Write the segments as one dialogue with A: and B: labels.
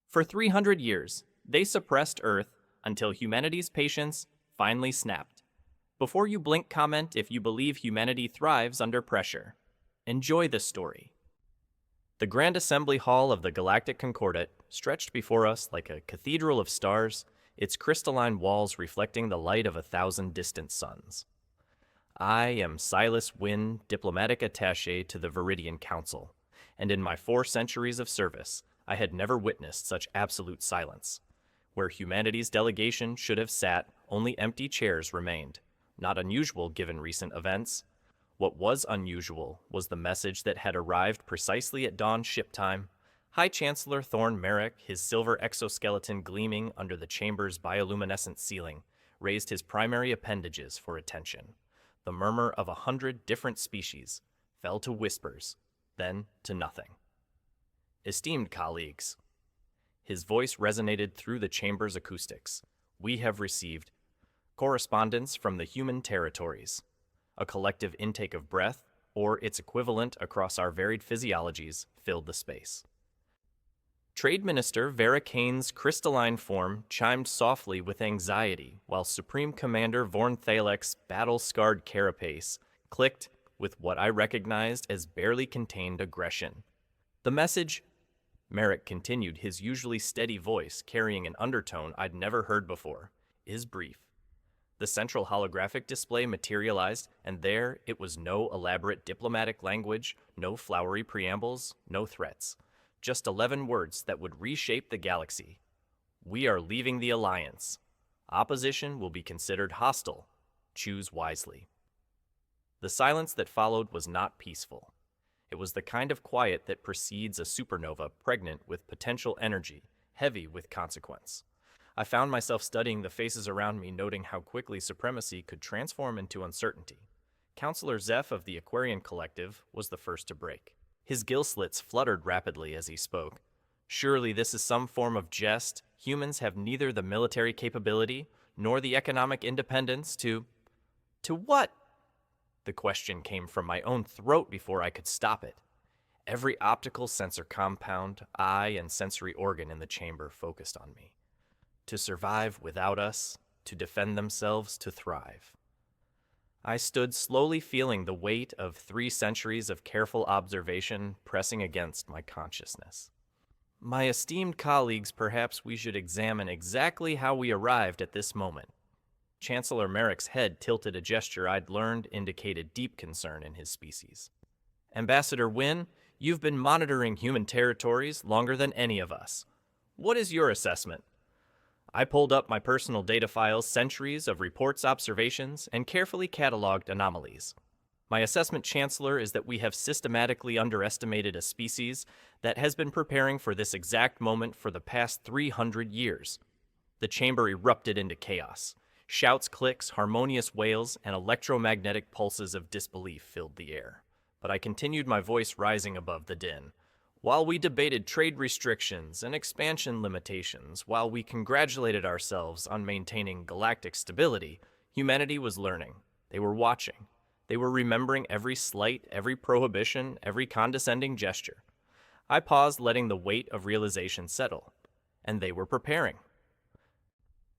A: For 300 years, they suppressed Earth until humanity's patience finally snapped. Before you blink, comment if you believe humanity thrives under pressure. Enjoy the story. The Grand Assembly Hall of the Galactic Concordat stretched before us like a cathedral of stars, its crystalline walls reflecting the light of 1,000 distant suns. I am Silas Wynn, diplomatic attaché to the Viridian Council, and in my 4 centuries of service, I had never witnessed such absolute silence. Where humanity's delegation should have sat, only empty chairs remained. Not unusual given recent events. What was unusual was the message that had arrived precisely at dawn ship time. High Chancellor Thorne Merrick, his silver exoskeleton gleaming under the chamber's bioluminescent ceiling, raised his primary appendages for attention. The murmur of 100 different species fell to whispers, then to nothing. Esteemed colleagues, his voice resonated through the chamber's acoustics. We have received correspondence from the human territories, a collective intake of breath, or its equivalent across our varied physiologies, filled the space. Trade Minister Vera Kane's crystalline form chimed softly with anxiety, while Supreme Commander Vorn Thalek's battle-scarred carapace clicked with what I recognized as barely contained aggression. The message, Merrick continued, his usually steady voice carrying an undertone I'd never heard before, is brief. The central holographic display materialized, and there it was no elaborate diplomatic language, no flowery preambles, no threats. Just 11 words that would reshape the galaxy. We are leaving the Alliance. Opposition will be considered hostile. Choose wisely. The silence that followed was not peaceful. It was the kind of quiet that precedes a supernova pregnant with potential energy, heavy with consequence. I found myself studying the faces around me, noting how quickly supremacy could transform into uncertainty. Counselor Zeph of the Aquarian Collective was the first to break. His gill slits fluttered rapidly as he spoke. Surely this is some form of jest. Humans have neither the military capability nor the economic independence to... To what? The question came from my own throat before I could stop it. Every optical sensor compound, eye, and sensory organ in the chamber focused on me. To survive without us, to defend themselves, to thrive. I stood slowly feeling the weight of 3 centuries of careful observation pressing against my consciousness. My esteemed colleagues, perhaps we should examine exactly how we arrived at this moment. Chancellor Merrick's head tilted, a gesture I'd learned indicated deep concern in his species. Ambassador Wynn, you've been monitoring human territories longer than any of us. What is your assessment? I pulled up my personal data files, centuries of reports, observations, and carefully cataloged anomalies. My assessment, Chancellor, is that we have systematically underestimated a species that has been preparing for this exact moment for the past 300 years. The chamber erupted into chaos. Shouts, clicks, harmonious wails, and electromagnetic pulses of disbelief filled the air. But I continued, my voice rising above the din. While we debated trade restrictions and expansion limitations, while we congratulated ourselves on maintaining galactic stability, humanity was learning. They were watching. They were remembering every slight, every prohibition, every condescending gesture. I paused, letting the weight of realization settle. And they were preparing.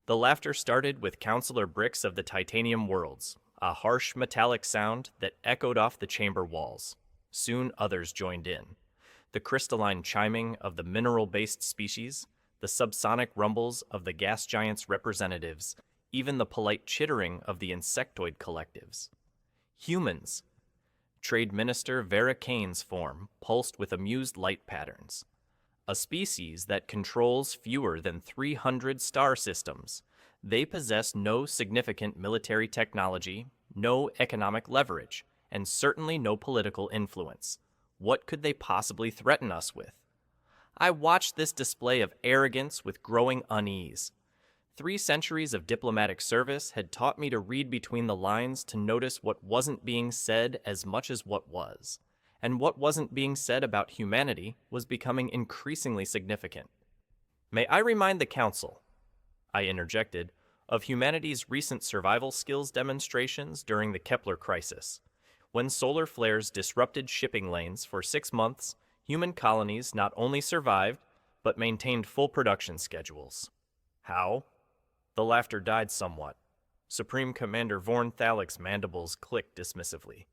A: The laughter started with Counselor Bricks of the Titanium Worlds, a harsh metallic sound that echoed off the chamber walls. Soon others joined in. The crystalline chiming of the mineral-based species, the subsonic rumbles of the gas giants' representatives, even the polite chittering of the insectoid collectives. Humans. Trade Minister Vera Kane's form pulsed with amused light patterns. A species that controls fewer than 300 star systems. They possess no significant military technology, no economic leverage, and certainly no political influence. What could they possibly threaten us with? I watched this display of arrogance with growing unease. 3 centuries of diplomatic service had taught me to read between the lines, to notice what wasn't being said as much as what was. And what wasn't being said about humanity was becoming increasingly significant. May I remind the Council, I interjected, of humanity's recent survival skills demonstrations during the Kepler crisis. When solar flares disrupted shipping lanes for 6 months, human colonies not only survived, but maintained full production schedules. How? The laughter died somewhat. Supreme Commander Vorn Thalic's mandibles clicked dismissively.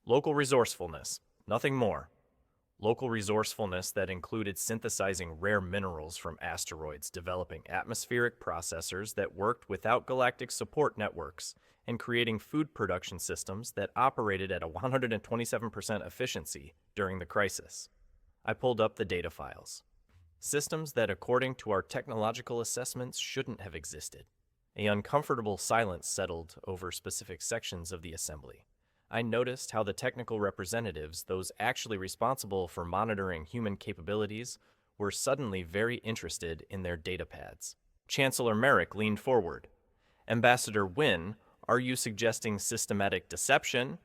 A: Local resourcefulness, nothing more. Local resourcefulness that included synthesizing rare minerals from asteroids, developing atmospheric processors that worked without galactic support networks, and creating food production systems that operated at a 127% efficiency during the crisis. I pulled up the data files. Systems that, according to our technological assessments, shouldn't have existed. An uncomfortable silence settled over specific sections of the assembly. I noticed how the technical representatives, those actually responsible for monitoring human capabilities, were suddenly very interested in their datapads. Chancellor Merrick leaned forward. Ambassador Wynne, are you suggesting systematic deception?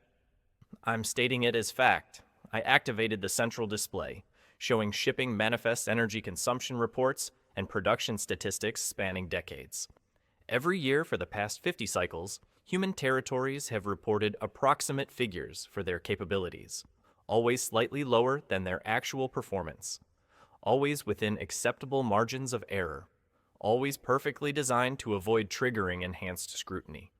A: I'm stating it as fact. I activated the central display, showing shipping manifest energy consumption reports and production statistics spanning decades. Every year for the past 50 cycles, human territories have reported approximate figures for their capabilities, always slightly lower than their actual performance, always within acceptable margins of error, always perfectly designed to avoid triggering enhanced scrutiny.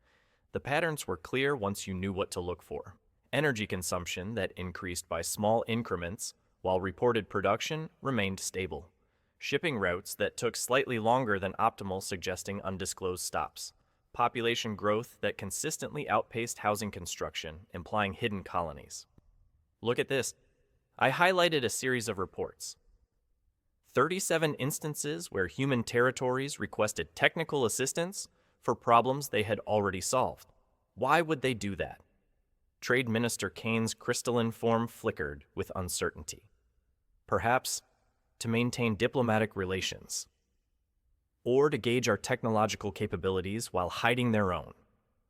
A: The patterns were clear once you knew what to look for. Energy consumption that increased by small increments, while reported production remained stable. Shipping routes that took slightly longer than optimal, suggesting undisclosed stops. Population growth that consistently outpaced housing construction, implying hidden colonies. Look at this. I highlighted a series of reports. 37 instances where human territories requested technical assistance for problems they had already solved. Why would they do that? Trade Minister Kane's crystalline form flickered with uncertainty. Perhaps to maintain diplomatic relations, or to gauge our technological capabilities while hiding their own.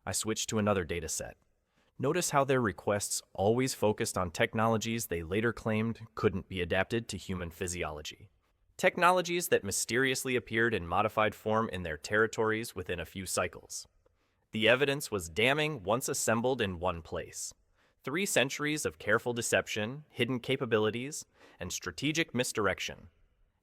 A: I switched to another dataset. Notice how their requests always focused on technologies they later claimed couldn't be adapted to human physiology. Technologies that mysteriously appeared in modified form in their territories within a few cycles. The evidence was damning once assembled in one place. 3 centuries of careful deception, hidden capabilities, and strategic misdirection.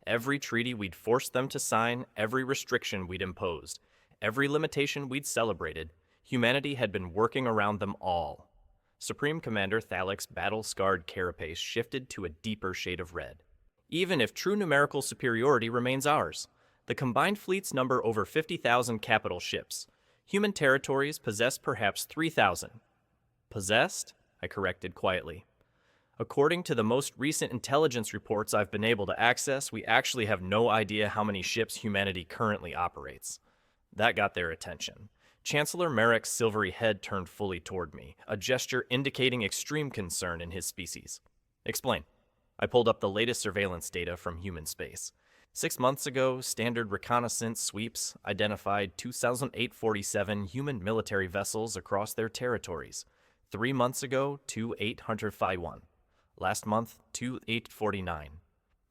A: Every treaty we'd forced them to sign, every restriction we'd imposed, every limitation we'd celebrated, humanity had been working around them all. Supreme Commander Thalic's battle-scarred carapace shifted to a deeper shade of red. Even if true numerical superiority remains ours, the combined fleets number over 50,000 capital ships. Human territories possess perhaps 3,000. Possessed? I corrected quietly. According to the most recent intelligence reports I've been able to access, we actually have no idea how many ships humanity currently operates. That got their attention. Chancellor Merrick's silvery head turned fully toward me, a gesture indicating extreme concern in his species. Explain. I pulled up the latest surveillance data from human space. 6 months ago, standard reconnaissance sweeps identified 2,847 human military vessels across their territories. 3 months ago, 2,851. Last month, 2,849.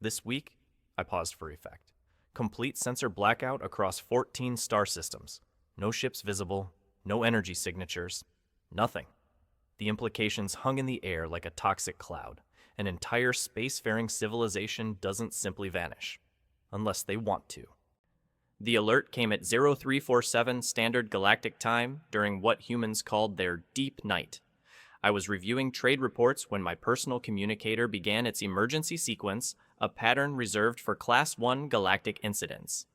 A: This week, I paused for effect. Complete sensor blackout across 14 star systems. No ships visible, no energy signatures, nothing. The implications hung in the air like a toxic cloud. An entire spacefaring civilization doesn't simply vanish, unless they want to. The alert came at 0347 Standard Galactic Time during what humans called their deep night. I was reviewing trade reports when my personal communicator began its emergency sequence, a pattern reserved for Class 1 galactic incidents.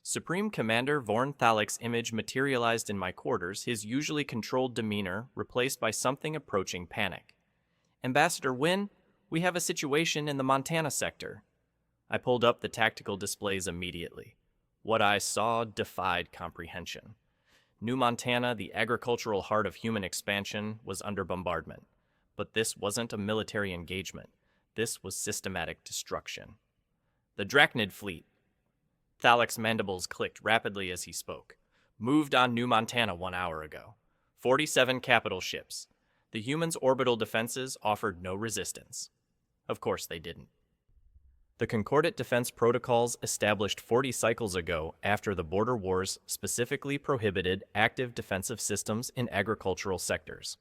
A: Supreme Commander Vorn Thalic's image materialized in my quarters, his usually controlled demeanor replaced by something approaching panic. Ambassador Wynne, we have a situation in the Montana sector. I pulled up the tactical displays immediately. What I saw defied comprehension. New Montana, the agricultural heart of human expansion, was under bombardment. But this wasn't a military engagement. This was systematic destruction. The Drachnid fleet. Thalic's mandibles clicked rapidly as he spoke. Moved on New Montana 1 hour ago. 47 capital ships. The humans' orbital defenses offered no resistance. Of course they didn't. The Concordant Defense Protocols established 40 cycles ago after the border wars specifically prohibited active defensive systems in agricultural sectors.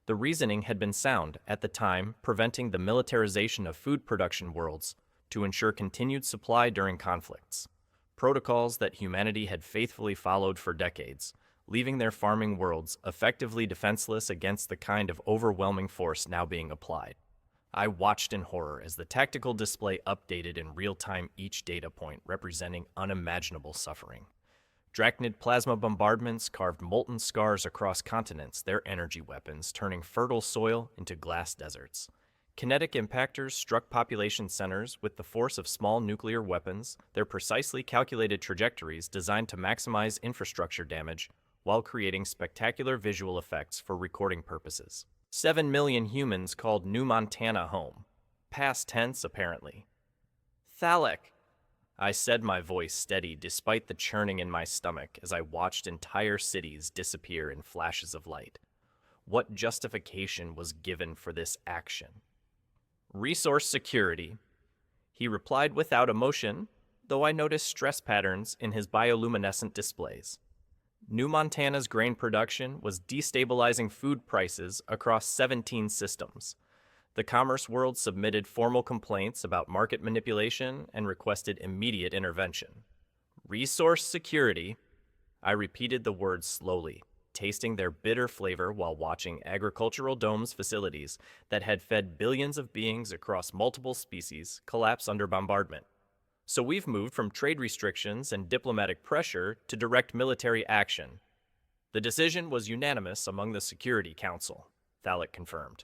A: The reasoning had been sound at the time, preventing the militarization of food production worlds, to ensure continued supply during conflicts. Protocols that humanity had faithfully followed for decades, leaving their farming worlds effectively defenseless against the kind of overwhelming force now being applied. I watched in horror as the tactical display updated in real time, each data point representing unimaginable suffering. Drachnid plasma bombardments carved molten scars across continents, their energy weapons turning fertile soil into glass deserts. Kinetic impactors struck population centers with the force of small nuclear weapons, their precisely calculated trajectories designed to maximize infrastructure damage while creating spectacular visual effects for recording purposes. 7 million humans called New Montana home. Past tense, apparently. Thalek, I said, my voice steady despite the churning in my stomach as I watched entire cities disappear in flashes of light. What justification was given for this action? Resource security, he replied without emotion, though I noticed stress patterns in his bioluminescent displays. New Montana's grain production was destabilizing food prices across 17 systems. The commerce world submitted formal complaints about market manipulation and requested immediate intervention. Resource security, I repeated the words slowly, tasting their bitter flavor while watching agricultural domes facilities that had fed billions of beings across multiple species collapse under bombardment. So we've moved from trade restrictions and diplomatic pressure to direct military action. The decision was unanimous among the Security Council, Thalek confirmed.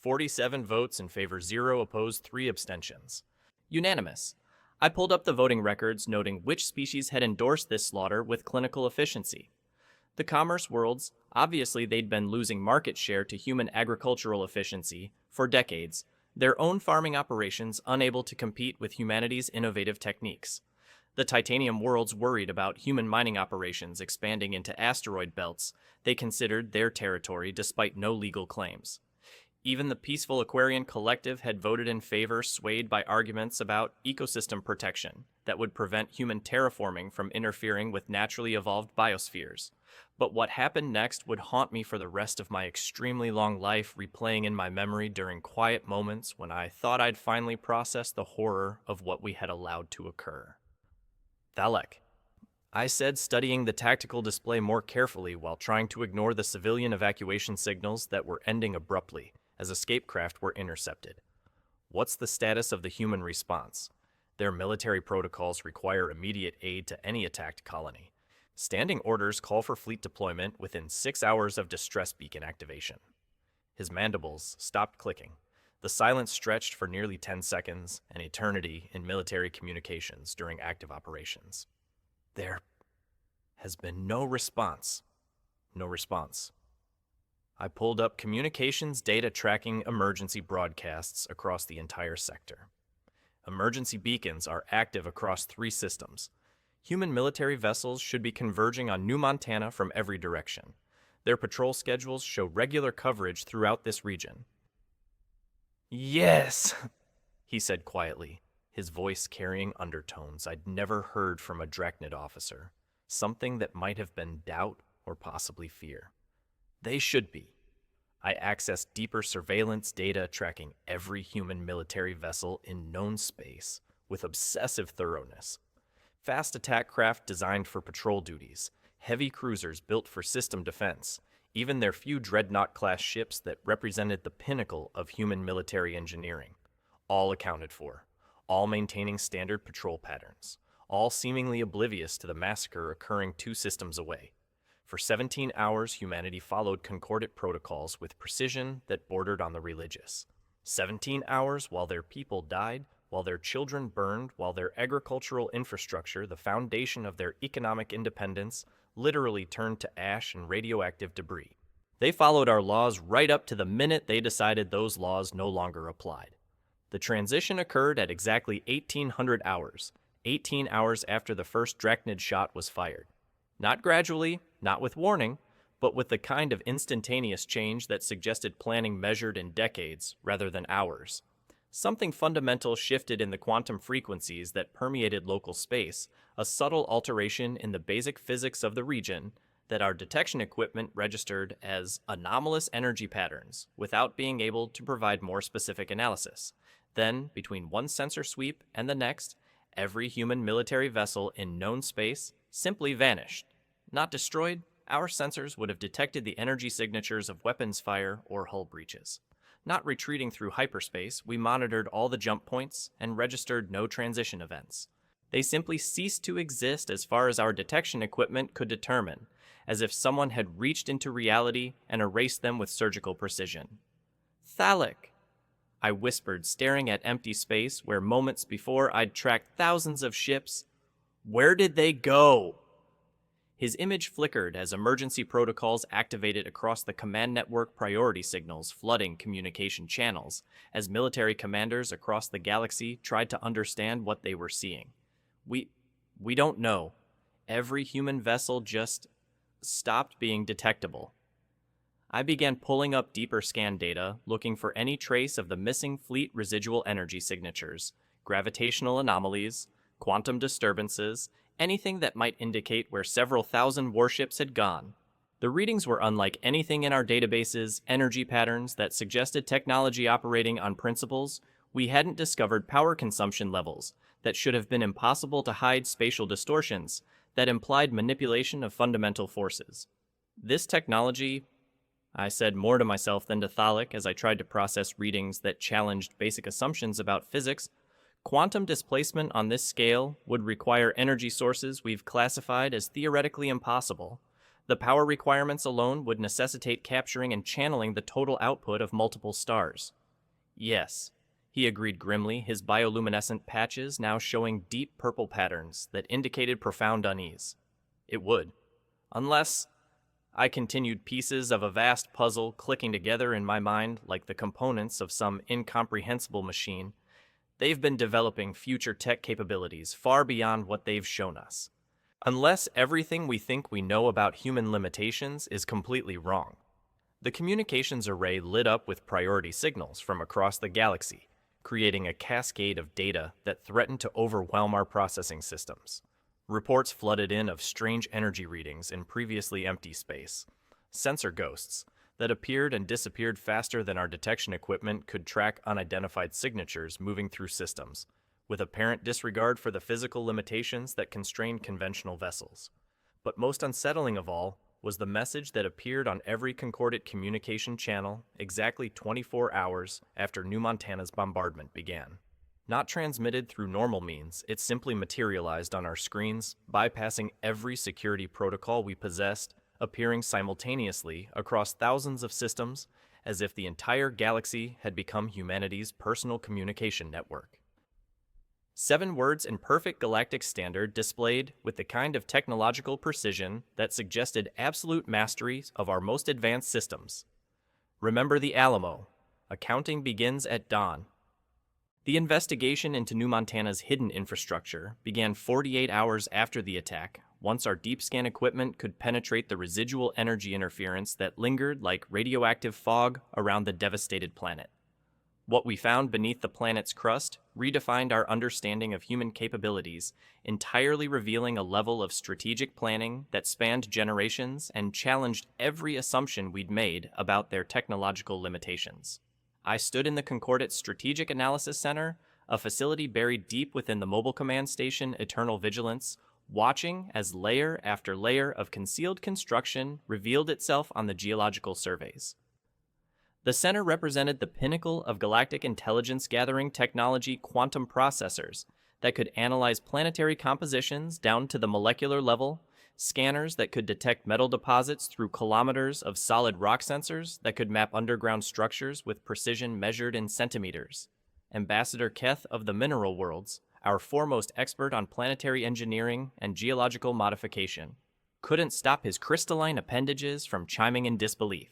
A: 47 votes in favor, 0 opposed, 3 abstentions. Unanimous. I pulled up the voting records noting which species had endorsed this slaughter with clinical efficiency. The commerce worlds, obviously they'd been losing market share to human agricultural efficiency for decades, their own farming operations unable to compete with humanity's innovative techniques. The titanium worlds worried about human mining operations expanding into asteroid belts they considered their territory despite no legal claims. Even the peaceful Aquarian Collective had voted in favor, swayed by arguments about ecosystem protection that would prevent human terraforming from interfering with naturally evolved biospheres. But what happened next would haunt me for the rest of my extremely long life, replaying in my memory during quiet moments when I thought I'd finally processed the horror of what we had allowed to occur. Thalek, I said, studying the tactical display more carefully while trying to ignore the civilian evacuation signals that were ending abruptly as escape craft were intercepted. What's the status of the human response? Their military protocols require immediate aid to any attacked colony. Standing orders call for fleet deployment within 6 hours of distress beacon activation. His mandibles stopped clicking. The silence stretched for nearly 10 seconds, an eternity in military communications during active operations. There has been no response. No response. I pulled up communications data tracking emergency broadcasts across the entire sector. Emergency beacons are active across 3 systems. Human military vessels should be converging on New Montana from every direction. Their patrol schedules show regular coverage throughout this region. Yes, he said quietly, his voice carrying undertones I'd never heard from a Drachnid officer, something that might have been doubt or possibly fear. They should be. I accessed deeper surveillance data tracking every human military vessel in known space with obsessive thoroughness. Fast attack craft designed for patrol duties, heavy cruisers built for system defense, even their few dreadnought-class ships that represented the pinnacle of human military engineering. All accounted for, all maintaining standard patrol patterns, all seemingly oblivious to the massacre occurring 2 systems away. For 17 hours, humanity followed concordant protocols with precision that bordered on the religious. 17 hours while their people died, while their children burned, while their agricultural infrastructure, the foundation of their economic independence, literally turned to ash and radioactive debris. They followed our laws right up to the minute they decided those laws no longer applied. The transition occurred at exactly 1800 hours, 18 hours after the first Drachnid shot was fired. Not gradually, not with warning, but with the kind of instantaneous change that suggested planning measured in decades rather than hours. Something fundamental shifted in the quantum frequencies that permeated local space, a subtle alteration in the basic physics of the region that our detection equipment registered as anomalous energy patterns without being able to provide more specific analysis. Then, between one sensor sweep and the next, every human military vessel in known space simply vanished. Not destroyed, our sensors would have detected the energy signatures of weapons fire or hull breaches. Not retreating through hyperspace, we monitored all the jump points and registered no transition events. They simply ceased to exist as far as our detection equipment could determine, as if someone had reached into reality and erased them with surgical precision. Thalic, I whispered, staring at empty space where moments before I'd tracked thousands of ships. Where did they go? His image flickered as emergency protocols activated across the command network, priority signals flooding communication channels as military commanders across the galaxy tried to understand what they were seeing. We don't know. Every human vessel just stopped being detectable. I began pulling up deeper scan data, looking for any trace of the missing fleet residual energy signatures, gravitational anomalies, quantum disturbances, anything that might indicate where several thousand warships had gone. The readings were unlike anything in our databases, energy patterns that suggested technology operating on principles. We hadn't discovered power consumption levels that should have been impossible to hide, spatial distortions that implied manipulation of fundamental forces. This technology, I said more to myself than to Thalic as I tried to process readings that challenged basic assumptions about physics. Quantum displacement on this scale would require energy sources we've classified as theoretically impossible. The power requirements alone would necessitate capturing and channeling the total output of multiple stars. Yes, he agreed grimly, his bioluminescent patches now showing deep purple patterns that indicated profound unease. It would. Unless, I continued, pieces of a vast puzzle clicking together in my mind like the components of some incomprehensible machine. They've been developing future tech capabilities far beyond what they've shown us. Unless everything we think we know about human limitations is completely wrong. The communications array lit up with priority signals from across the galaxy, creating a cascade of data that threatened to overwhelm our processing systems. Reports flooded in of strange energy readings in previously empty space, sensor ghosts that appeared and disappeared faster than our detection equipment could track unidentified signatures moving through systems, with apparent disregard for the physical limitations that constrain conventional vessels. But most unsettling of all was the message that appeared on every concordant communication channel exactly 24 hours after New Montana's bombardment began. Not transmitted through normal means, it simply materialized on our screens, bypassing every security protocol we possessed, appearing simultaneously across thousands of systems as if the entire galaxy had become humanity's personal communication network. 7 words in perfect galactic standard displayed with the kind of technological precision that suggested absolute mastery of our most advanced systems. Remember the Alamo. Accounting begins at dawn. The investigation into New Montana's hidden infrastructure began 48 hours after the attack, once our deep scan equipment could penetrate the residual energy interference that lingered like radioactive fog around the devastated planet. What we found beneath the planet's crust redefined our understanding of human capabilities, entirely revealing a level of strategic planning that spanned generations and challenged every assumption we'd made about their technological limitations. I stood in the Concordate Strategic Analysis Center, a facility buried deep within the Mobile Command Station Eternal Vigilance, watching as layer after layer of concealed construction revealed itself on the geological surveys. The center represented the pinnacle of galactic intelligence-gathering technology, quantum processors that could analyze planetary compositions down to the molecular level, scanners that could detect metal deposits through kilometers of solid rock sensors that could map underground structures with precision measured in centimeters. Ambassador Keth of the Mineral Worlds, our foremost expert on planetary engineering and geological modification, couldn't stop his crystalline appendages from chiming in disbelief.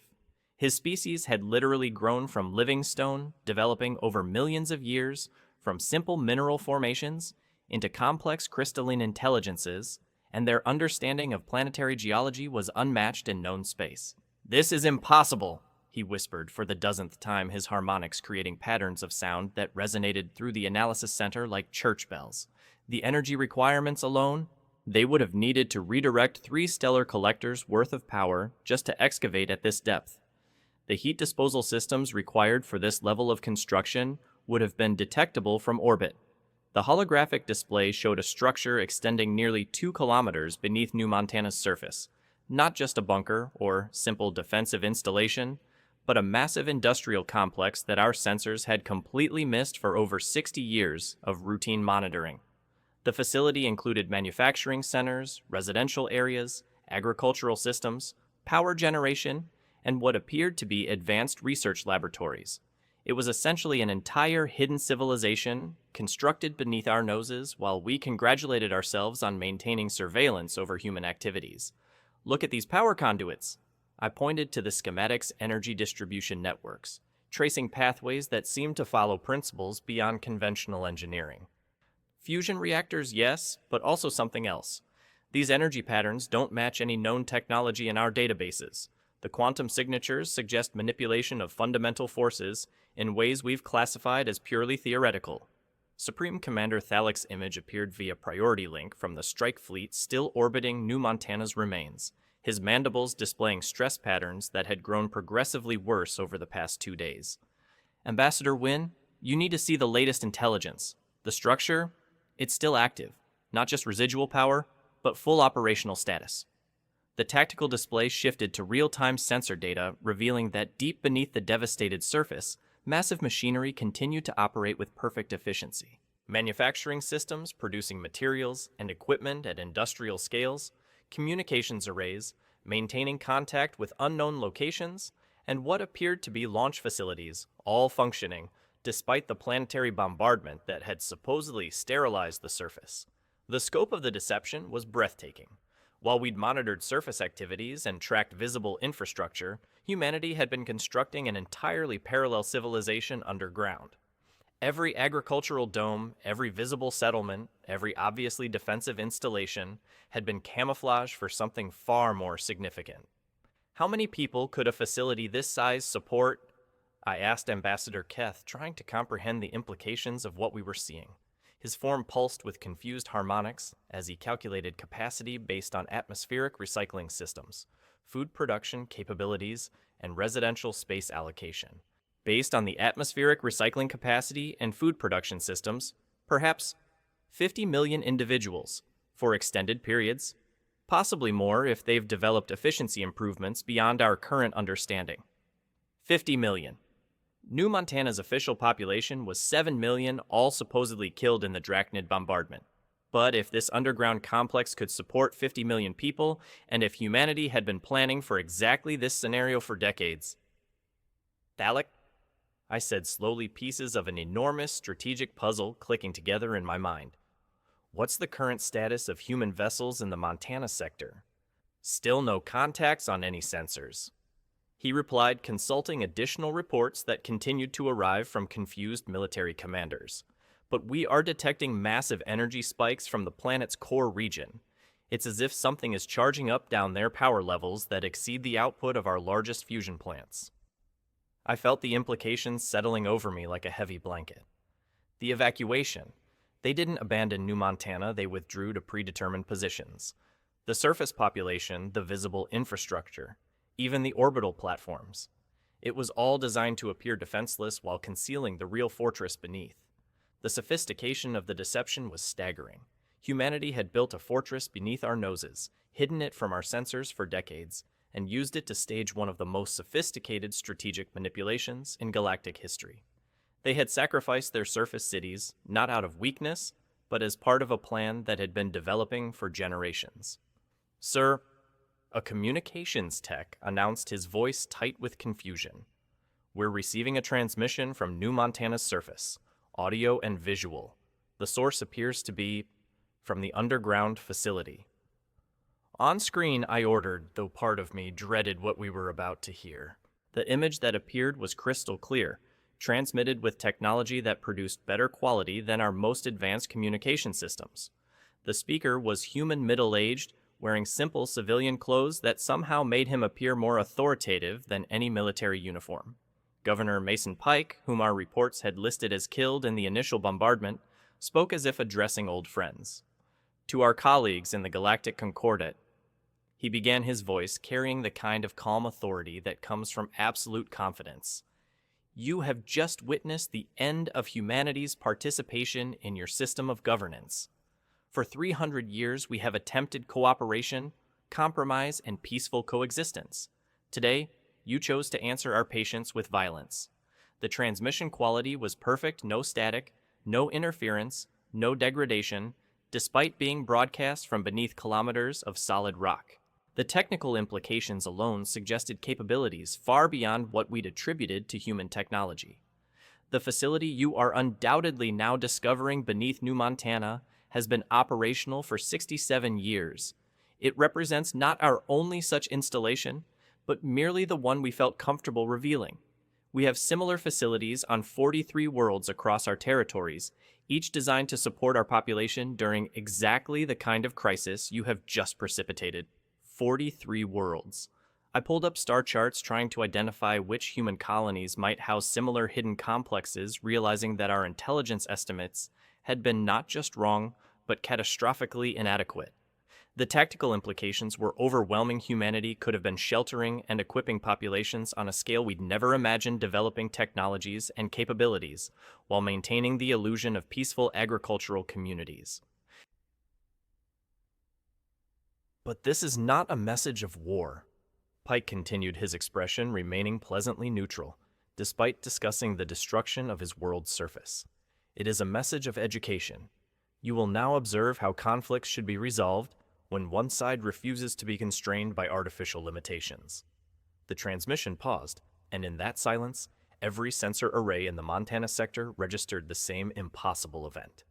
A: His species had literally grown from living stone, developing over millions of years from simple mineral formations into complex crystalline intelligences, and their understanding of planetary geology was unmatched in known space. "This is impossible," he whispered for the dozenth time, his harmonics creating patterns of sound that resonated through the analysis center like church bells. The energy requirements alone, they would have needed to redirect 3 stellar collectors worth of power just to excavate at this depth. The heat disposal systems required for this level of construction would have been detectable from orbit. The holographic display showed a structure extending nearly 2 kilometers beneath New Montana's surface, not just a bunker or simple defensive installation, but a massive industrial complex that our sensors had completely missed for over 60 years of routine monitoring. The facility included manufacturing centers, residential areas, agricultural systems, power generation, and what appeared to be advanced research laboratories. It was essentially an entire hidden civilization constructed beneath our noses while we congratulated ourselves on maintaining surveillance over human activities. Look at these power conduits. I pointed to the schematics' energy distribution networks, tracing pathways that seemed to follow principles beyond conventional engineering. Fusion reactors, yes, but also something else. These energy patterns don't match any known technology in our databases. The quantum signatures suggest manipulation of fundamental forces in ways we've classified as purely theoretical. Supreme Commander Thalic's image appeared via priority link from the strike fleet still orbiting New Montana's remains, his mandibles displaying stress patterns that had grown progressively worse over the past 2 days. Ambassador Wynn, you need to see the latest intelligence. The structure? It's still active. Not just residual power, but full operational status. The tactical display shifted to real-time sensor data, revealing that deep beneath the devastated surface, massive machinery continued to operate with perfect efficiency. Manufacturing systems producing materials and equipment at industrial scales, communications arrays, maintaining contact with unknown locations, and what appeared to be launch facilities, all functioning, despite the planetary bombardment that had supposedly sterilized the surface. The scope of the deception was breathtaking. While we'd monitored surface activities and tracked visible infrastructure, humanity had been constructing an entirely parallel civilization underground. Every agricultural dome, every visible settlement, every obviously defensive installation had been camouflaged for something far more significant. How many people could a facility this size support? I asked Ambassador Keth, trying to comprehend the implications of what we were seeing. His form pulsed with confused harmonics as he calculated capacity based on atmospheric recycling systems, food production capabilities, and residential space allocation. Based on the atmospheric recycling capacity and food production systems, perhaps 50 million individuals for extended periods, possibly more if they've developed efficiency improvements beyond our current understanding. 50 million. New Montana's official population was 7 million, all supposedly killed in the Drachnid bombardment. But if this underground complex could support 50 million people, and if humanity had been planning for exactly this scenario for decades. Thalic? I said slowly, pieces of an enormous strategic puzzle clicking together in my mind. What's the current status of human vessels in the Montana sector? Still no contacts on any sensors. He replied, consulting additional reports that continued to arrive from confused military commanders. But we are detecting massive energy spikes from the planet's core region. It's as if something is charging up down their power levels that exceed the output of our largest fusion plants. I felt the implications settling over me like a heavy blanket. The evacuation. They didn't abandon New Montana, they withdrew to predetermined positions. The surface population, the visible infrastructure, even the orbital platforms. It was all designed to appear defenseless while concealing the real fortress beneath. The sophistication of the deception was staggering. Humanity had built a fortress beneath our noses, hidden it from our sensors for decades, and used it to stage one of the most sophisticated strategic manipulations in galactic history. They had sacrificed their surface cities, not out of weakness, but as part of a plan that had been developing for generations. Sir, a communications tech announced, his voice tight with confusion. We're receiving a transmission from New Montana's surface, audio and visual. The source appears to be from the underground facility. On screen, I ordered, though part of me dreaded what we were about to hear. The image that appeared was crystal clear, transmitted with technology that produced better quality than our most advanced communication systems. The speaker was human middle-aged, wearing simple civilian clothes that somehow made him appear more authoritative than any military uniform. Governor Mason Pike, whom our reports had listed as killed in the initial bombardment, spoke as if addressing old friends. To our colleagues in the Galactic Concordat, he began his voice carrying the kind of calm authority that comes from absolute confidence. You have just witnessed the end of humanity's participation in your system of governance. For 300 years, we have attempted cooperation, compromise, and peaceful coexistence. Today, you chose to answer our patience with violence. The transmission quality was perfect, no static, no interference, no degradation, despite being broadcast from beneath kilometers of solid rock. The technical implications alone suggested capabilities far beyond what we'd attributed to human technology. The facility you are undoubtedly now discovering beneath New Montana has been operational for 67 years. It represents not our only such installation, but merely the one we felt comfortable revealing. We have similar facilities on 43 worlds across our territories, each designed to support our population during exactly the kind of crisis you have just precipitated. 43 worlds. I pulled up star charts trying to identify which human colonies might house similar hidden complexes, realizing that our intelligence estimates had been not just wrong, but catastrophically inadequate. The tactical implications were overwhelming. Humanity could have been sheltering and equipping populations on a scale we'd never imagined, developing technologies and capabilities while maintaining the illusion of peaceful agricultural communities. But this is not a message of war. Pike continued, his expression remaining pleasantly neutral, despite discussing the destruction of his world's surface. It is a message of education. You will now observe how conflicts should be resolved when one side refuses to be constrained by artificial limitations. The transmission paused, and in that silence, every sensor array in the Montana sector registered the same impossible event.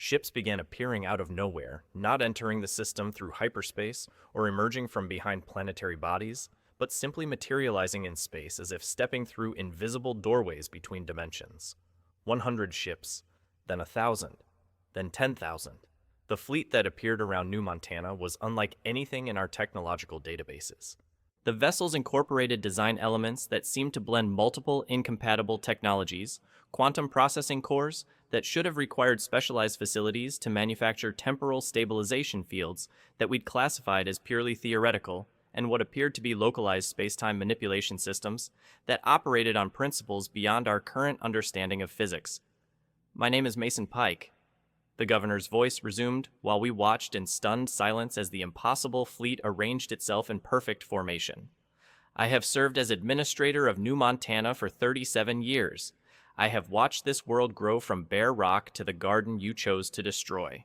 A: Ships began appearing out of nowhere, not entering the system through hyperspace or emerging from behind planetary bodies, but simply materializing in space as if stepping through invisible doorways between dimensions. 100 ships, then 1,000, then 10,000. The fleet that appeared around New Montana was unlike anything in our technological databases. The vessels incorporated design elements that seemed to blend multiple incompatible technologies, quantum processing cores that should have required specialized facilities to manufacture temporal stabilization fields that we'd classified as purely theoretical, and what appeared to be localized space-time manipulation systems that operated on principles beyond our current understanding of physics. "My name is Mason Pike," the governor's voice resumed while we watched in stunned silence as the impossible fleet arranged itself in perfect formation. "I have served as administrator of New Montana for 37 years. I have watched this world grow from bare rock to the garden you chose to destroy.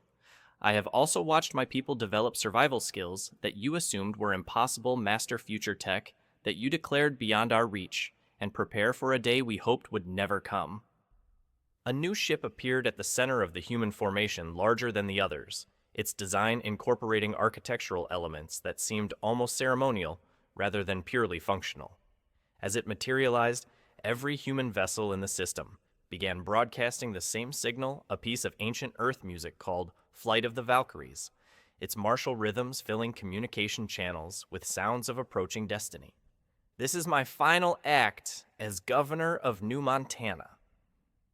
A: I have also watched my people develop survival skills that you assumed were impossible master future tech that you declared beyond our reach, and prepare for a day we hoped would never come." A new ship appeared at the center of the human formation, larger than the others, its design incorporating architectural elements that seemed almost ceremonial rather than purely functional. As it materialized, every human vessel in the system began broadcasting the same signal, a piece of ancient Earth music called Flight of the Valkyries, its martial rhythms filling communication channels with sounds of approaching destiny. "This is my final act as governor of New Montana,"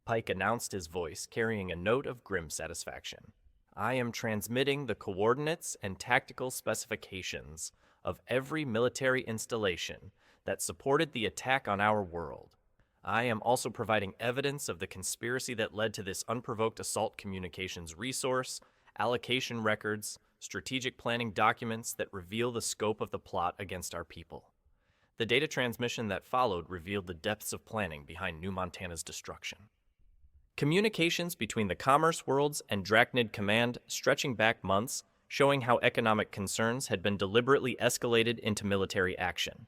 A: Pike announced, his voice carrying a note of grim satisfaction. "I am transmitting the coordinates and tactical specifications of every military installation that supported the attack on our world. I am also providing evidence of the conspiracy that led to this unprovoked assault, communications resource, allocation records, strategic planning documents that reveal the scope of the plot against our people." The data transmission that followed revealed the depths of planning behind New Montana's destruction. Communications between the Commerce Worlds and Drachnid Command stretching back months, showing how economic concerns had been deliberately escalated into military action.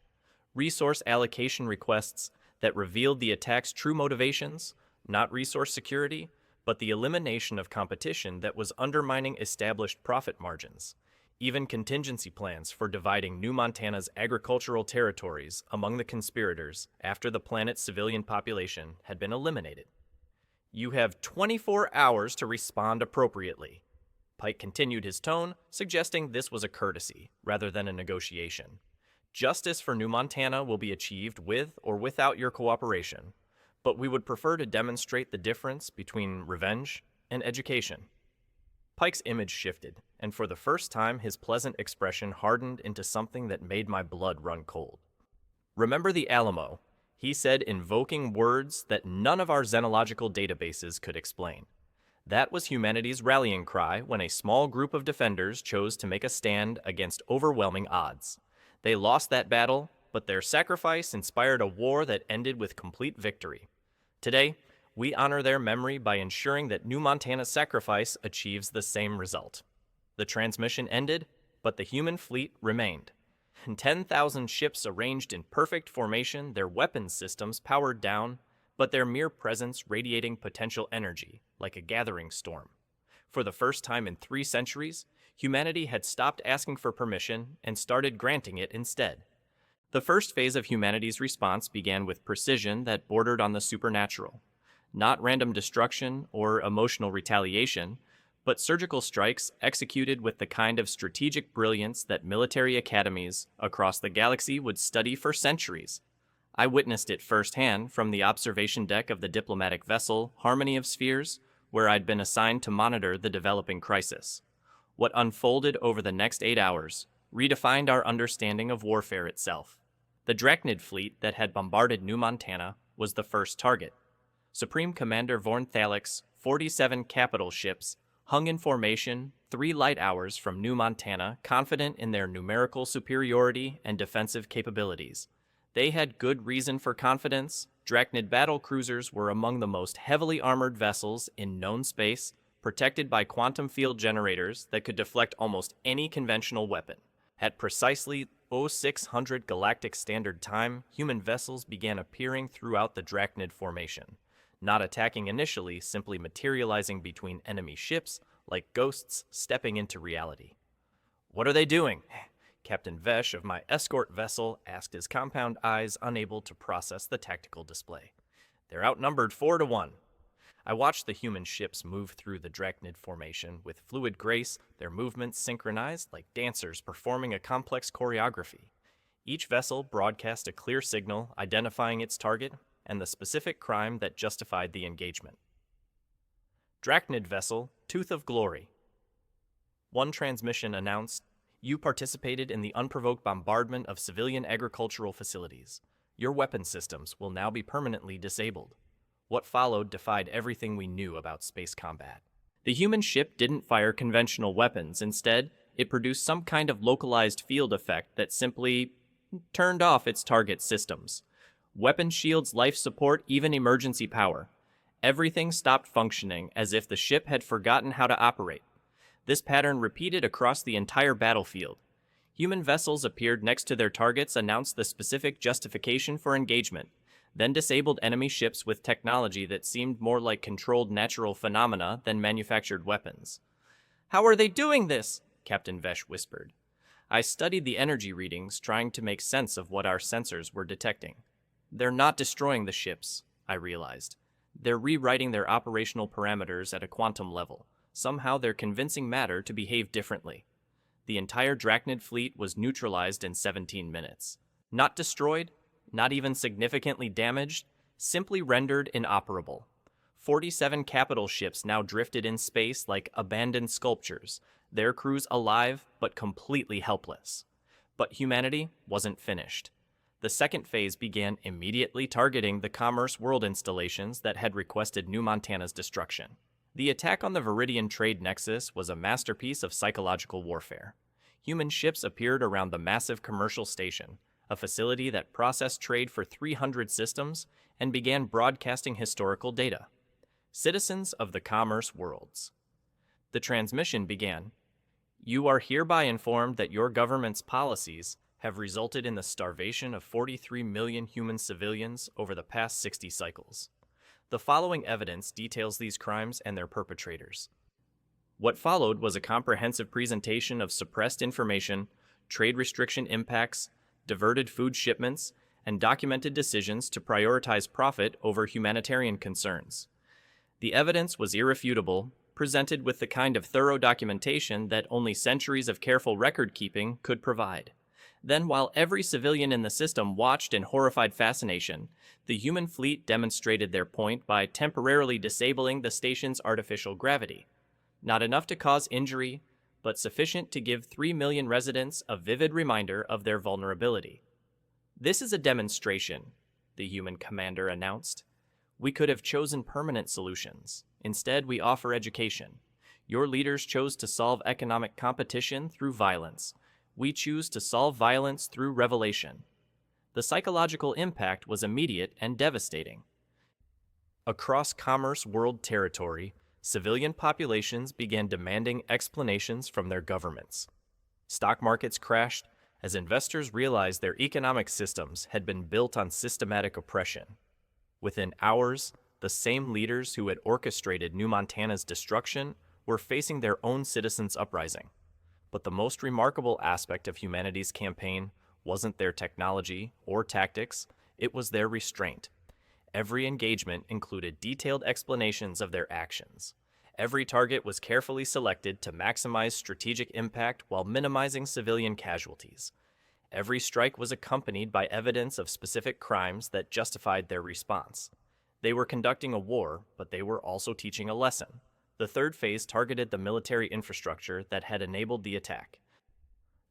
A: Resource allocation requests that revealed the attack's true motivations, not resource security, but the elimination of competition that was undermining established profit margins. Even contingency plans for dividing New Montana's agricultural territories among the conspirators after the planet's civilian population had been eliminated. "You have 24 hours to respond appropriately." Pike continued, his tone suggesting this was a courtesy rather than a negotiation. "Justice for New Montana will be achieved with or without your cooperation, but we would prefer to demonstrate the difference between revenge and education." Pike's image shifted, and for the first time his pleasant expression hardened into something that made my blood run cold. "Remember the Alamo," He said, invoking words that none of our xenological databases could explain. That was humanity's rallying cry when a small group of defenders chose to make a stand against overwhelming odds. They lost that battle, but their sacrifice inspired a war that ended with complete victory. Today, we honor their memory by ensuring that New Montana's sacrifice achieves the same result. The transmission ended, but the human fleet remained. 10,000 ships arranged in perfect formation, their weapons systems powered down, but their mere presence radiating potential energy, like a gathering storm. For the first time in 3 centuries, humanity had stopped asking for permission and started granting it instead. The first phase of humanity's response began with precision that bordered on the supernatural. Not random destruction or emotional retaliation, but surgical strikes executed with the kind of strategic brilliance that military academies across the galaxy would study for centuries. I witnessed it firsthand from the observation deck of the diplomatic vessel Harmony of Spheres, where I'd been assigned to monitor the developing crisis. What unfolded over the next 8 hours redefined our understanding of warfare itself. The Drachnid fleet that had bombarded New Montana was the first target. Supreme Commander Vorn Thalic's 47 capital ships hung in formation 3 light hours from New Montana, confident in their numerical superiority and defensive capabilities. They had good reason for confidence. Drachnid battle cruisers were among the most heavily armored vessels in known space, protected by quantum field generators that could deflect almost any conventional weapon. At precisely 0600 Galactic Standard Time, human vessels began appearing throughout the Drachnid formation. Not attacking initially, simply materializing between enemy ships like ghosts stepping into reality. "What are they doing?" Captain Vesh of my escort vessel asked, his compound eyes unable to process the tactical display. "They're outnumbered 4 to 1. I watched the human ships move through the Drachnid formation with fluid grace, their movements synchronized like dancers performing a complex choreography. Each vessel broadcast a clear signal identifying its target and the specific crime that justified the engagement. Drachnid vessel, Tooth of Glory. One transmission announced, "You participated in the unprovoked bombardment of civilian agricultural facilities. Your weapon systems will now be permanently disabled." What followed defied everything we knew about space combat. The human ship didn't fire conventional weapons. Instead, it produced some kind of localized field effect that simply turned off its target systems. Weapon shields, life support, even emergency power. Everything stopped functioning as if the ship had forgotten how to operate. This pattern repeated across the entire battlefield. Human vessels appeared next to their targets, announced the specific justification for engagement, then disabled enemy ships with technology that seemed more like controlled natural phenomena than manufactured weapons. "How are they doing this?" Captain Vesh whispered. I studied the energy readings, trying to make sense of what our sensors were detecting. "They're not destroying the ships," I realized. "They're rewriting their operational parameters at a quantum level. Somehow they're convincing matter to behave differently." The entire Drachnid fleet was neutralized in 17 minutes. Not destroyed, not even significantly damaged, simply rendered inoperable. 47 capital ships now drifted in space like abandoned sculptures, their crews alive but completely helpless. But humanity wasn't finished. The second phase began immediately targeting the Commerce World installations that had requested New Montana's destruction. The attack on the Viridian Trade Nexus was a masterpiece of psychological warfare. Human ships appeared around the massive commercial station, a facility that processed trade for 300 systems and began broadcasting historical data. Citizens of the Commerce Worlds. The transmission began. "You are hereby informed that your government's policies have resulted in the starvation of 43 million human civilians over the past 60 cycles. The following evidence details these crimes and their perpetrators." What followed was a comprehensive presentation of suppressed information, trade restriction impacts, diverted food shipments, and documented decisions to prioritize profit over humanitarian concerns. The evidence was irrefutable, presented with the kind of thorough documentation that only centuries of careful record-keeping could provide. Then, while every civilian in the system watched in horrified fascination, the human fleet demonstrated their point by temporarily disabling the station's artificial gravity. Not enough to cause injury, but sufficient to give 3 million residents a vivid reminder of their vulnerability. This is a demonstration, the human commander announced. "We could have chosen permanent solutions. Instead, we offer education. Your leaders chose to solve economic competition through violence. We choose to solve violence through revelation." The psychological impact was immediate and devastating. Across Commerce World territory, civilian populations began demanding explanations from their governments. Stock markets crashed as investors realized their economic systems had been built on systematic oppression. Within hours, the same leaders who had orchestrated New Montana's destruction were facing their own citizens' uprising. But the most remarkable aspect of humanity's campaign wasn't their technology or tactics, it was their restraint. Every engagement included detailed explanations of their actions. Every target was carefully selected to maximize strategic impact while minimizing civilian casualties. Every strike was accompanied by evidence of specific crimes that justified their response. They were conducting a war, but they were also teaching a lesson. The third phase targeted the military infrastructure that had enabled the attack.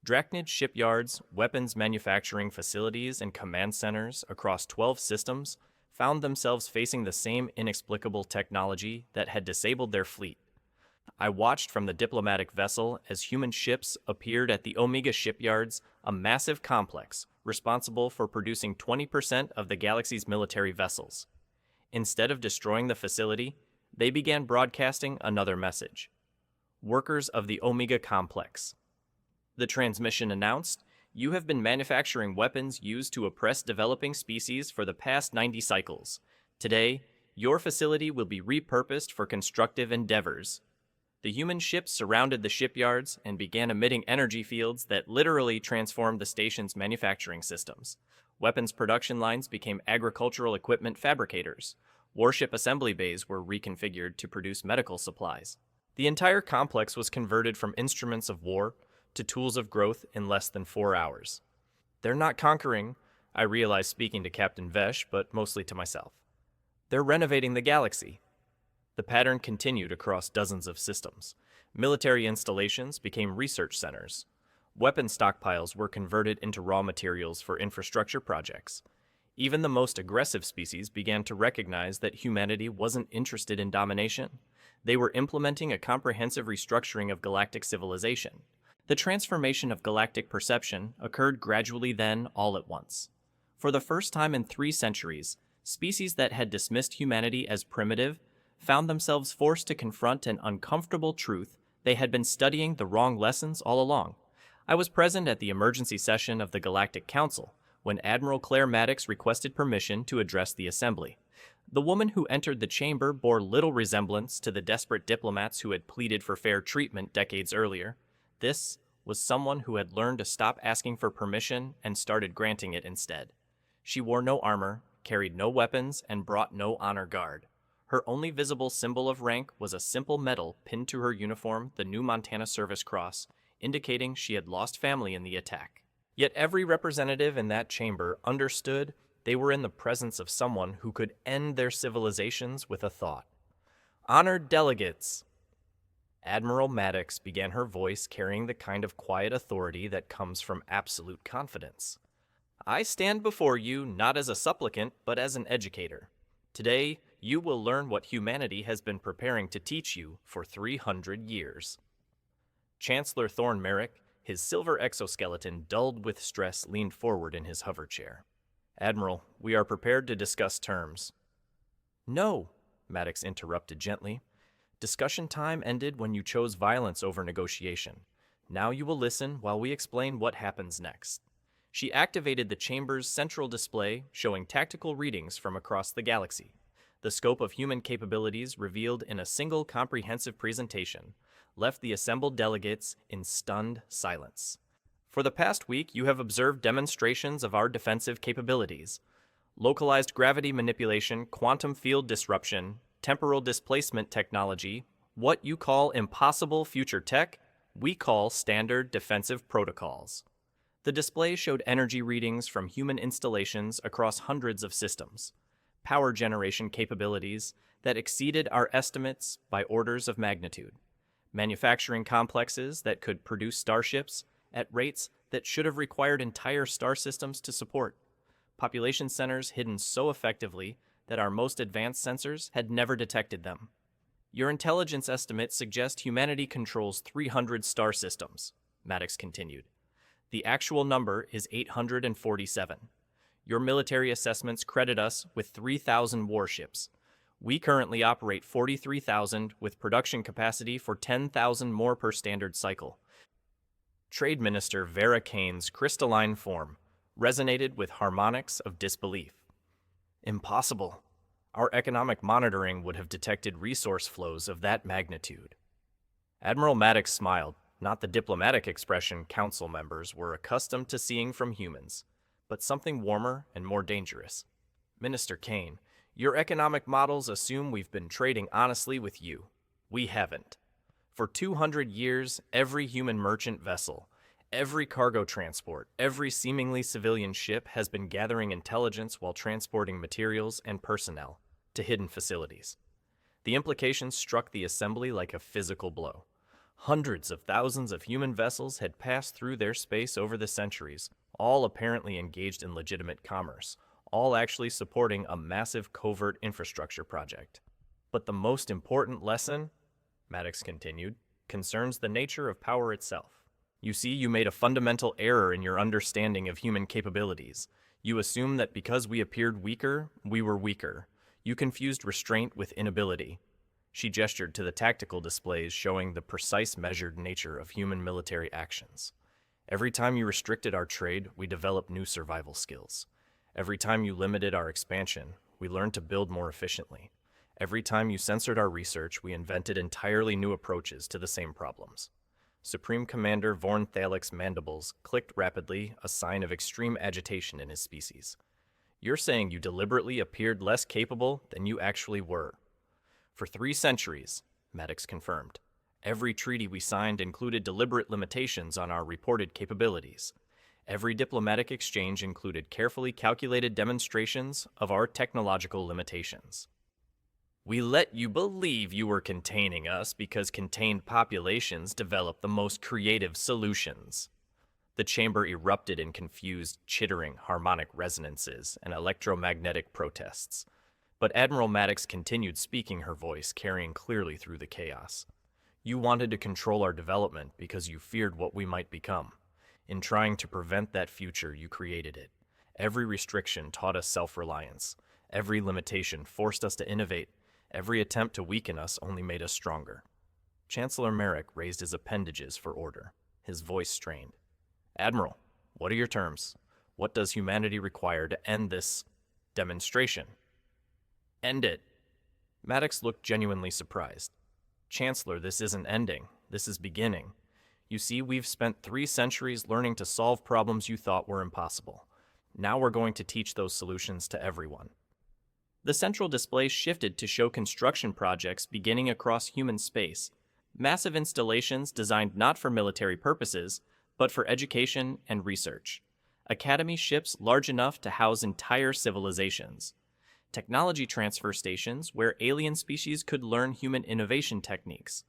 A: Drachnid shipyards, weapons manufacturing facilities, and command centers across 12 systems found themselves facing the same inexplicable technology that had disabled their fleet. I watched from the diplomatic vessel as human ships appeared at the Omega shipyards, a massive complex responsible for producing 20% of the galaxy's military vessels. Instead of destroying the facility, they began broadcasting another message. "Workers of the Omega complex." The transmission announced, "You have been manufacturing weapons used to oppress developing species for the past 90 cycles. Today, your facility will be repurposed for constructive endeavors." The human ships surrounded the shipyards and began emitting energy fields that literally transformed the station's manufacturing systems. Weapons production lines became agricultural equipment fabricators. Warship assembly bays were reconfigured to produce medical supplies. The entire complex was converted from instruments of war to tools of growth in less than 4 hours. "They're not conquering," I realized speaking to Captain Vesh, but mostly to myself. "They're renovating the galaxy." The pattern continued across dozens of systems. Military installations became research centers. Weapon stockpiles were converted into raw materials for infrastructure projects. Even the most aggressive species began to recognize that humanity wasn't interested in domination. They were implementing a comprehensive restructuring of galactic civilization. The transformation of galactic perception occurred gradually then, all at once. For the first time in 3 centuries, species that had dismissed humanity as primitive found themselves forced to confront an uncomfortable truth: they had been studying the wrong lessons all along. I was present at the emergency session of the Galactic Council when Admiral Claire Maddox requested permission to address the assembly. The woman who entered the chamber bore little resemblance to the desperate diplomats who had pleaded for fair treatment decades earlier. This was someone who had learned to stop asking for permission and started granting it instead. She wore no armor, carried no weapons, and brought no honor guard. Her only visible symbol of rank was a simple medal pinned to her uniform, the New Montana Service Cross, indicating she had lost family in the attack. Yet every representative in that chamber understood they were in the presence of someone who could end their civilizations with a thought. "Honored delegates," Admiral Maddox began, her voice carrying the kind of quiet authority that comes from absolute confidence. "I stand before you not as a supplicant, but as an educator. Today, you will learn what humanity has been preparing to teach you for 300 years. Chancellor Thorne Merrick, his silver exoskeleton dulled with stress, leaned forward in his hover chair. "Admiral, we are prepared to discuss terms." "No," Maddox interrupted gently. "Discussion time ended when you chose violence over negotiation. Now you will listen while we explain what happens next." She activated the chamber's central display, showing tactical readings from across the galaxy. The scope of human capabilities revealed in a single comprehensive presentation left the assembled delegates in stunned silence. "For the past week, you have observed demonstrations of our defensive capabilities. Localized gravity manipulation, quantum field disruption, temporal displacement technology, what you call impossible future tech, we call standard defensive protocols." The display showed energy readings from human installations across hundreds of systems, power generation capabilities that exceeded our estimates by orders of magnitude, manufacturing complexes that could produce starships at rates that should have required entire star systems to support, population centers hidden so effectively that our most advanced sensors had never detected them. Your intelligence estimates suggest humanity controls 300 star systems, Maddox continued. The actual number is 847. Your military assessments credit us with 3,000 warships. We currently operate 43,000 with production capacity for 10,000 more per standard cycle. Trade Minister Vera Kane's crystalline form resonated with harmonics of disbelief. Impossible. Our economic monitoring would have detected resource flows of that magnitude. Admiral Maddox smiled, not the diplomatic expression council members were accustomed to seeing from humans, but something warmer and more dangerous. Minister Kane, your economic models assume we've been trading honestly with you. We haven't. For 200 years, every human merchant vessel, every cargo transport, every seemingly civilian ship has been gathering intelligence while transporting materials and personnel to hidden facilities. The implications struck the assembly like a physical blow. Hundreds of thousands of human vessels had passed through their space over the centuries, all apparently engaged in legitimate commerce, all actually supporting a massive covert infrastructure project. But the most important lesson, Maddox continued, concerns the nature of power itself. You see, you made a fundamental error in your understanding of human capabilities. You assumed that because we appeared weaker, we were weaker. You confused restraint with inability. She gestured to the tactical displays showing the precise measured nature of human military actions. Every time you restricted our trade, we developed new survival skills. Every time you limited our expansion, we learned to build more efficiently. Every time you censored our research, we invented entirely new approaches to the same problems. Supreme Commander Vorn Thalic's mandibles clicked rapidly, a sign of extreme agitation in his species. You're saying you deliberately appeared less capable than you actually were. For 3 centuries, Maddox confirmed, every treaty we signed included deliberate limitations on our reported capabilities. Every diplomatic exchange included carefully calculated demonstrations of our technological limitations. We let you believe you were containing us because contained populations develop the most creative solutions. The chamber erupted in confused, chittering harmonic resonances and electromagnetic protests. But Admiral Maddox continued speaking, her voice carrying clearly through the chaos. You wanted to control our development because you feared what we might become. In trying to prevent that future, you created it. Every restriction taught us self-reliance. Every limitation forced us to innovate. Every attempt to weaken us only made us stronger. Chancellor Merrick raised his appendages for order, his voice strained. Admiral, what are your terms? What does humanity require to end this demonstration? End it. Maddox looked genuinely surprised. Chancellor, this isn't ending. This is beginning. You see, we've spent 3 centuries learning to solve problems you thought were impossible. Now we're going to teach those solutions to everyone. The central display shifted to show construction projects beginning across human space, massive installations designed not for military purposes, but for education and research. Academy ships large enough to house entire civilizations. Technology transfer stations where alien species could learn human innovation techniques.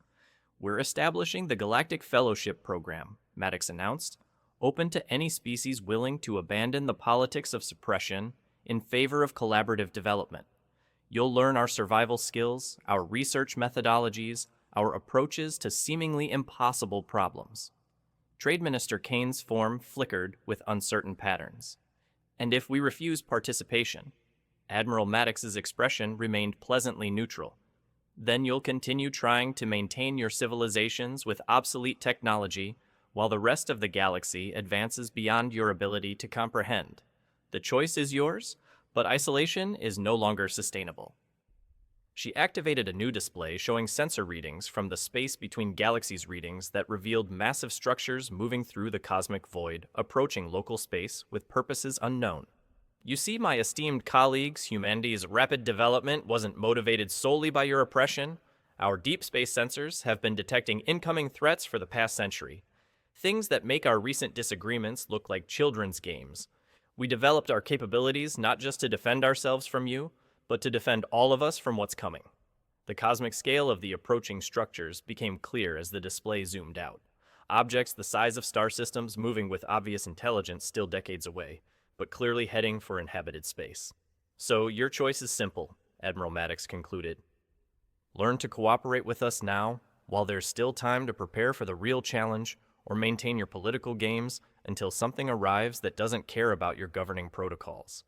A: We're establishing the Galactic Fellowship Program, Maddox announced, open to any species willing to abandon the politics of suppression in favor of collaborative development. You'll learn our survival skills, our research methodologies, our approaches to seemingly impossible problems. Trade Minister Kane's form flickered with uncertain patterns. And if we refuse participation, Admiral Maddox's expression remained pleasantly neutral. Then you'll continue trying to maintain your civilizations with obsolete technology while the rest of the galaxy advances beyond your ability to comprehend. The choice is yours, but isolation is no longer sustainable. She activated a new display showing sensor readings from the space between galaxies readings that revealed massive structures moving through the cosmic void, approaching local space with purposes unknown. You see, my esteemed colleagues, humanity's rapid development wasn't motivated solely by your oppression. Our deep space sensors have been detecting incoming threats for the past century. Things that make our recent disagreements look like children's games. We developed our capabilities not just to defend ourselves from you, but to defend all of us from what's coming. The cosmic scale of the approaching structures became clear as the display zoomed out. Objects the size of star systems moving with obvious intelligence still decades away, but clearly heading for inhabited space. So your choice is simple, Admiral Maddox concluded. Learn to cooperate with us now, while there's still time to prepare for the real challenge, or maintain your political games until something arrives that doesn't care about your governing protocols.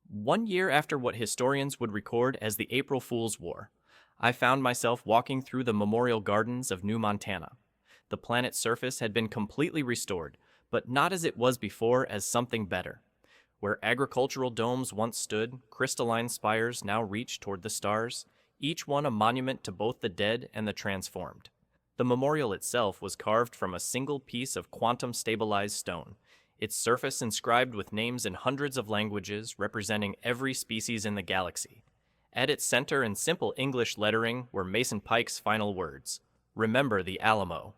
A: 1 year after what historians would record as the April Fool's War, I found myself walking through the Memorial Gardens of New Montana. The planet's surface had been completely restored, but not as it was before, as something better. Where agricultural domes once stood, crystalline spires now reach toward the stars, each one a monument to both the dead and the transformed. The memorial itself was carved from a single piece of quantum-stabilized stone, its surface inscribed with names in hundreds of languages representing every species in the galaxy. At its center in simple English lettering were Mason Pike's final words, "Remember the Alamo."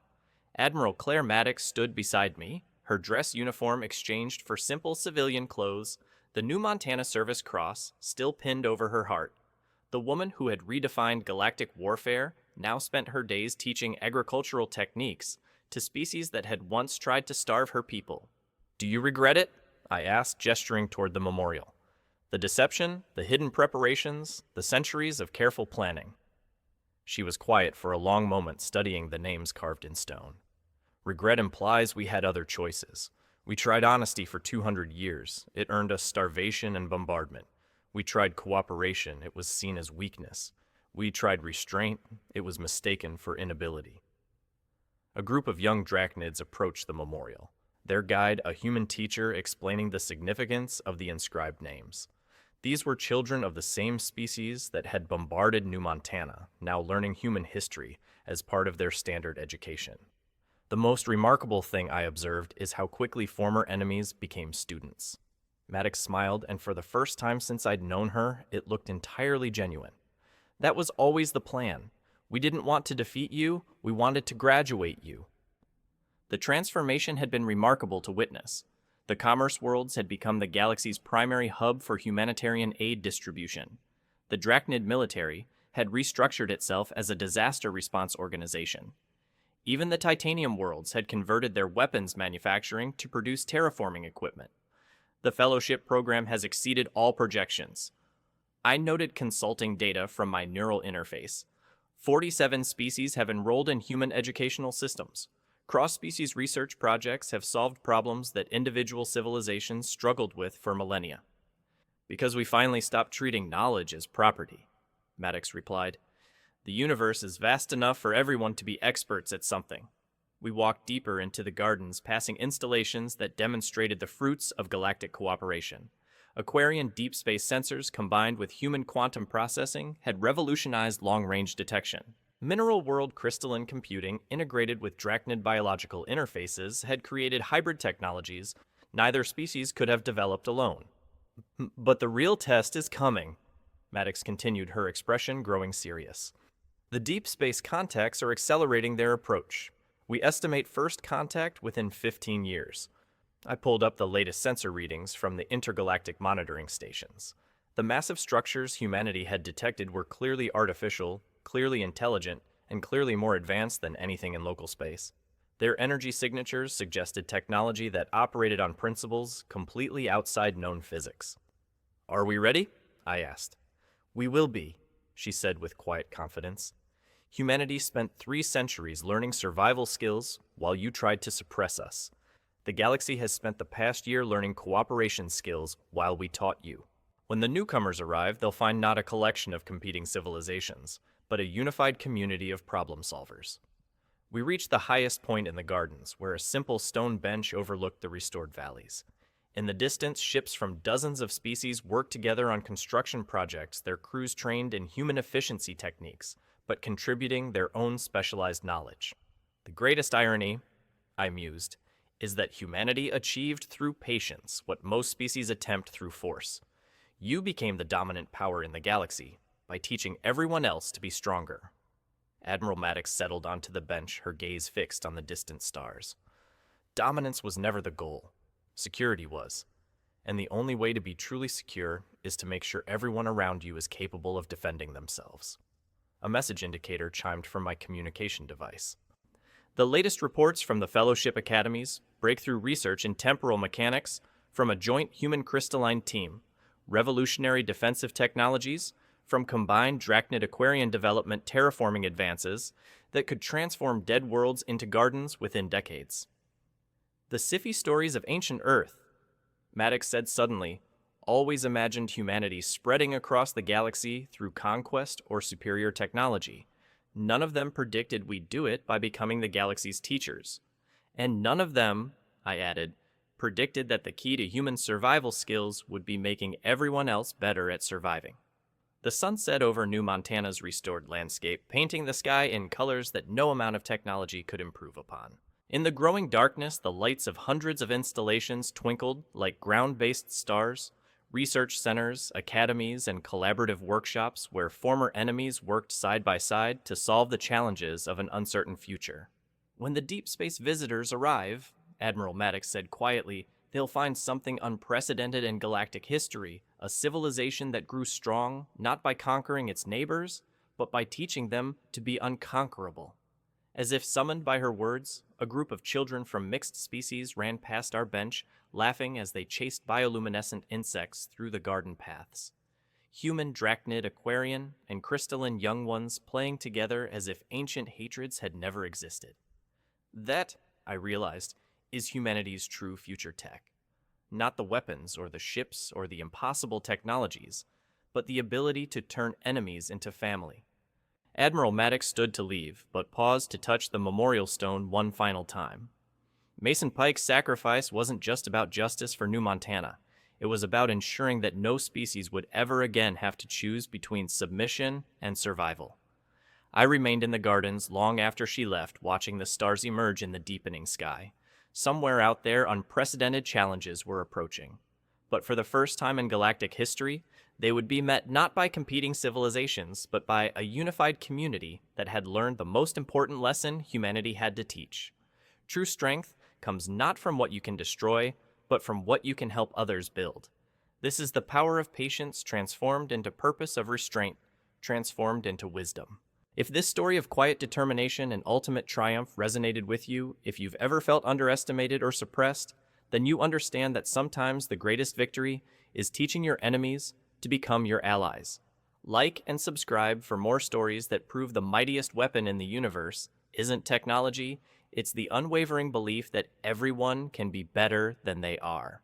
A: Admiral Claire Maddox stood beside me, her dress uniform exchanged for simple civilian clothes, the New Montana Service Cross still pinned over her heart. The woman who had redefined galactic warfare now spent her days teaching agricultural techniques to species that had once tried to starve her people. "Do you regret it?" I asked, gesturing toward the memorial. "The deception, the hidden preparations, the centuries of careful planning." She was quiet for a long moment, studying the names carved in stone. "Regret implies we had other choices. We tried honesty for 200 years. It earned us starvation and bombardment. We tried cooperation. It was seen as weakness. We tried restraint. It was mistaken for inability." A group of young drachnids approached the memorial, their guide a human teacher explaining the significance of the inscribed names. These were children of the same species that had bombarded New Montana, now learning human history as part of their standard education. The most remarkable thing I observed is how quickly former enemies became students. Maddox smiled, and for the first time since I'd known her, it looked entirely genuine. "That was always the plan. We didn't want to defeat you, we wanted to graduate you." The transformation had been remarkable to witness. The commerce worlds had become the galaxy's primary hub for humanitarian aid distribution. The Drachnid military had restructured itself as a disaster response organization. Even the Titanium worlds had converted their weapons manufacturing to produce terraforming equipment. The Fellowship program has exceeded all projections. I noted consulting data from my neural interface. 47 species have enrolled in human educational systems. Cross-species research projects have solved problems that individual civilizations struggled with for millennia. "Because we finally stopped treating knowledge as property," Maddox replied. "The universe is vast enough for everyone to be experts at something." We walked deeper into the gardens, passing installations that demonstrated the fruits of galactic cooperation. Aquarian deep space sensors combined with human quantum processing had revolutionized long-range detection. Mineral world crystalline computing integrated with Drachnid biological interfaces had created hybrid technologies neither species could have developed alone. "But the real test is coming," Maddox continued, her expression growing serious. "The deep space contacts are accelerating their approach. We estimate first contact within 15 years. I pulled up the latest sensor readings from the intergalactic monitoring stations. The massive structures humanity had detected were clearly artificial, clearly intelligent, and clearly more advanced than anything in local space. Their energy signatures suggested technology that operated on principles completely outside known physics. "Are we ready?" I asked. "We will be," she said with quiet confidence. "Humanity spent 3 centuries learning survival skills while you tried to suppress us. The galaxy has spent the past year learning cooperation skills while we taught you. When the newcomers arrive, they'll find not a collection of competing civilizations, but a unified community of problem solvers." We reached the highest point in the gardens, where a simple stone bench overlooked the restored valleys. In the distance, ships from dozens of species worked together on construction projects, their crews trained in human efficiency techniques, but contributing their own specialized knowledge. "The greatest irony," I mused, "is that humanity achieved through patience what most species attempt through force. You became the dominant power in the galaxy by teaching everyone else to be stronger." Admiral Maddox settled onto the bench, her gaze fixed on the distant stars. "Dominance was never the goal. Security was. And the only way to be truly secure is to make sure everyone around you is capable of defending themselves." A message indicator chimed from my communication device. "The latest reports from the Fellowship Academies, breakthrough research in temporal mechanics, From a joint human crystalline team, revolutionary defensive technologies, from combined Drachnid Aquarian development terraforming advances that could transform dead worlds into gardens within decades. The Scifi stories of ancient Earth, Maddox said suddenly, always imagined humanity spreading across the galaxy through conquest or superior technology. None of them predicted we'd do it by becoming the galaxy's teachers. And none of them, I added, predicted that the key to human survival skills would be making everyone else better at surviving. The sun set over New Montana's restored landscape, painting the sky in colors that no amount of technology could improve upon. In the growing darkness, the lights of hundreds of installations twinkled like ground-based stars, research centers, academies, and collaborative workshops where former enemies worked side by side to solve the challenges of an uncertain future. When the deep space visitors arrive, Admiral Maddox said quietly, they'll find something unprecedented in galactic history, a civilization that grew strong not by conquering its neighbors, but by teaching them to be unconquerable. As if summoned by her words, a group of children from mixed species ran past our bench, laughing as they chased bioluminescent insects through the garden paths. Human Drachnid Aquarian and crystalline young ones playing together as if ancient hatreds had never existed. That, I realized, is humanity's true future tech. Not the weapons or the ships or the impossible technologies, but the ability to turn enemies into family. Admiral Maddox stood to leave, but paused to touch the memorial stone one final time. Mason Pike's sacrifice wasn't just about justice for New Montana. It was about ensuring that no species would ever again have to choose between submission and survival. I remained in the gardens long after she left, watching the stars emerge in the deepening sky. Somewhere out there, unprecedented challenges were approaching. But for the first time in galactic history, they would be met not by competing civilizations, but by a unified community that had learned the most important lesson humanity had to teach. True strength comes not from what you can destroy, but from what you can help others build. This is the power of patience transformed into purpose of restraint, transformed into wisdom. If this story of quiet determination and ultimate triumph resonated with you, if you've ever felt underestimated or suppressed, then you understand that sometimes the greatest victory is teaching your enemies to become your allies. Like and subscribe for more stories that prove the mightiest weapon in the universe isn't technology, it's the unwavering belief that everyone can be better than they are.